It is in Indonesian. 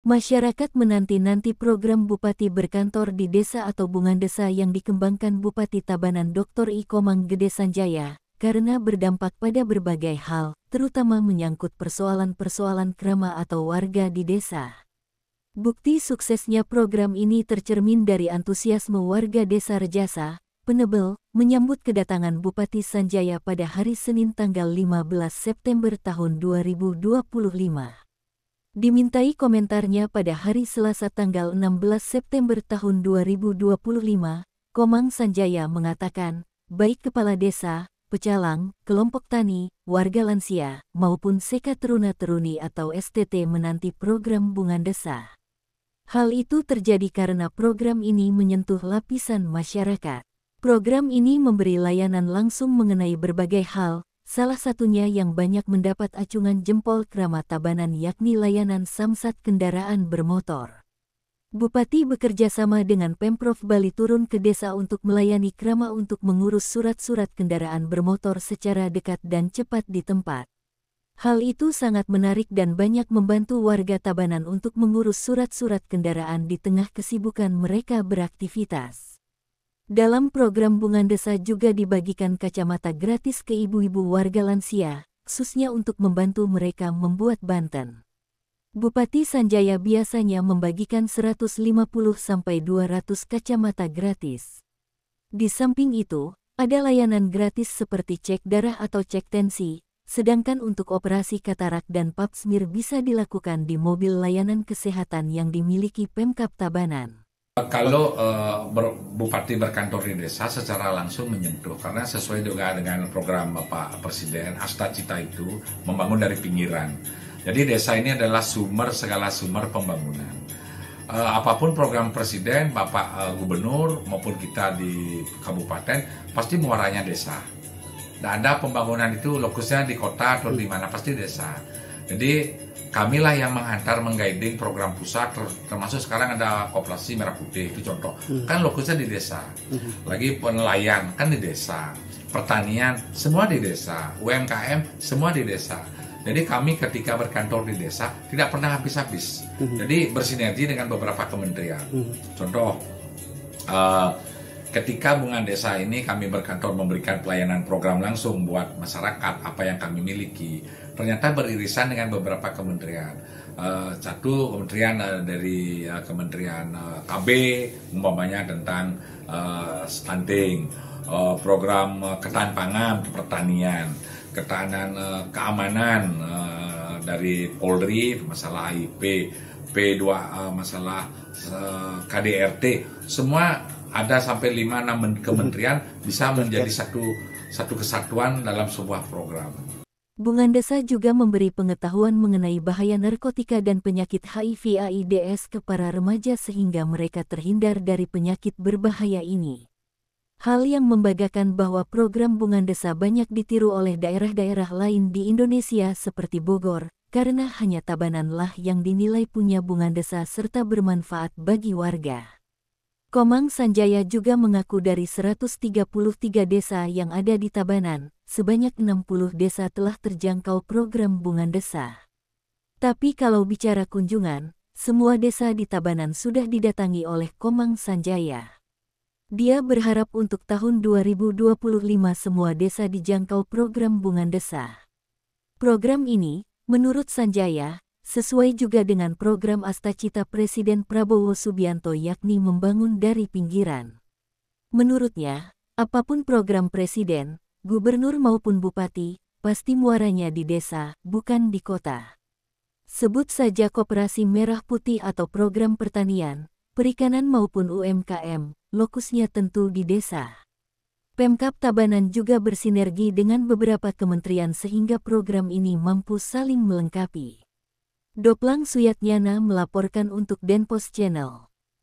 Masyarakat menanti-nanti program Bupati berkantor di desa atau Bungandesa yang dikembangkan Bupati Tabanan Dr. Ikomang Gede Sanjaya, karena berdampak pada berbagai hal, terutama menyangkut persoalan-persoalan krama atau warga di desa. Bukti suksesnya program ini tercermin dari antusiasme warga Desa Rejasa, Penebel, menyambut kedatangan Bupati Sanjaya pada hari Senin tanggal 15 September tahun 2025. Dimintai komentarnya pada hari Selasa tanggal 16 September tahun 2025, Komang Sanjaya mengatakan, baik kepala desa, pecalang, kelompok tani, warga lansia, maupun Seka Teruna-Teruni atau STT menanti program Bungandesa. Hal itu terjadi karena program ini menyentuh lapisan masyarakat. Program ini memberi layanan langsung mengenai berbagai hal, salah satunya yang banyak mendapat acungan jempol krama Tabanan yakni layanan samsat kendaraan bermotor. Bupati bekerja sama dengan Pemprov Bali turun ke desa untuk melayani krama untuk mengurus surat-surat kendaraan bermotor secara dekat dan cepat di tempat. Hal itu sangat menarik dan banyak membantu warga Tabanan untuk mengurus surat-surat kendaraan di tengah kesibukan mereka beraktivitas. Dalam program Bungandesa juga dibagikan kacamata gratis ke ibu-ibu warga lansia, khususnya untuk membantu mereka membuat banten. Bupati Sanjaya biasanya membagikan 150-200 kacamata gratis. Di samping itu, ada layanan gratis seperti cek darah atau cek tensi, sedangkan untuk operasi katarak dan pap smear bisa dilakukan di mobil layanan kesehatan yang dimiliki Pemkab Tabanan. Kalau Bupati berkantor di desa secara langsung menyentuh, karena sesuai juga dengan program Bapak Presiden, Asta Cita itu membangun dari pinggiran. Jadi desa ini adalah segala sumber pembangunan. Apapun program Presiden, Bapak Gubernur maupun kita di Kabupaten, pasti muaranya desa. Dan ada pembangunan itu lokusnya di kota atau di mana, pasti desa. Jadi kamilah yang menghantar, mengguiding program pusat, termasuk sekarang ada koperasi Merah Putih, itu contoh. Kan lokusnya di desa. Lagi penelayan, kan di desa. Pertanian, semua di desa. UMKM, semua di desa. Jadi kami ketika berkantor di desa, tidak pernah habis-habis. Jadi bersinergi dengan beberapa kementerian. Contoh, ketika Bungandesa ini kami berkantor memberikan pelayanan program langsung buat masyarakat, apa yang kami miliki. Ternyata beririsan dengan beberapa kementerian. Satu kementerian dari Kementerian KB, umpamanya tentang stunting, program ketahanan pangan, pertanian, ketahanan keamanan dari Polri, masalah IP, P2 masalah KDRT, semua ada sampai 5-6 kementerian bisa menjadi satu kesatuan dalam sebuah program. Bungandesa juga memberi pengetahuan mengenai bahaya narkotika dan penyakit HIV/AIDS ke para remaja sehingga mereka terhindar dari penyakit berbahaya ini. Hal yang membanggakan bahwa program Bungandesa banyak ditiru oleh daerah-daerah lain di Indonesia seperti Bogor, karena hanya Tabananlah yang dinilai punya Bungandesa serta bermanfaat bagi warga. Komang Sanjaya juga mengaku dari 133 desa yang ada di Tabanan, sebanyak 60 desa telah terjangkau program Bungandesa. Tapi kalau bicara kunjungan, semua desa di Tabanan sudah didatangi oleh Komang Sanjaya. Dia berharap untuk tahun 2025 semua desa dijangkau program Bungandesa. Program ini, menurut Sanjaya, sesuai juga dengan program Asta Cita Presiden Prabowo Subianto yakni membangun dari pinggiran. Menurutnya, apapun program Presiden, Gubernur maupun Bupati, pasti muaranya di desa, bukan di kota. Sebut saja Koperasi Merah Putih atau program pertanian, perikanan maupun UMKM, lokusnya tentu di desa. Pemkab Tabanan juga bersinergi dengan beberapa kementerian sehingga program ini mampu saling melengkapi. Doplang Suyatnyana melaporkan untuk Denpos Channel.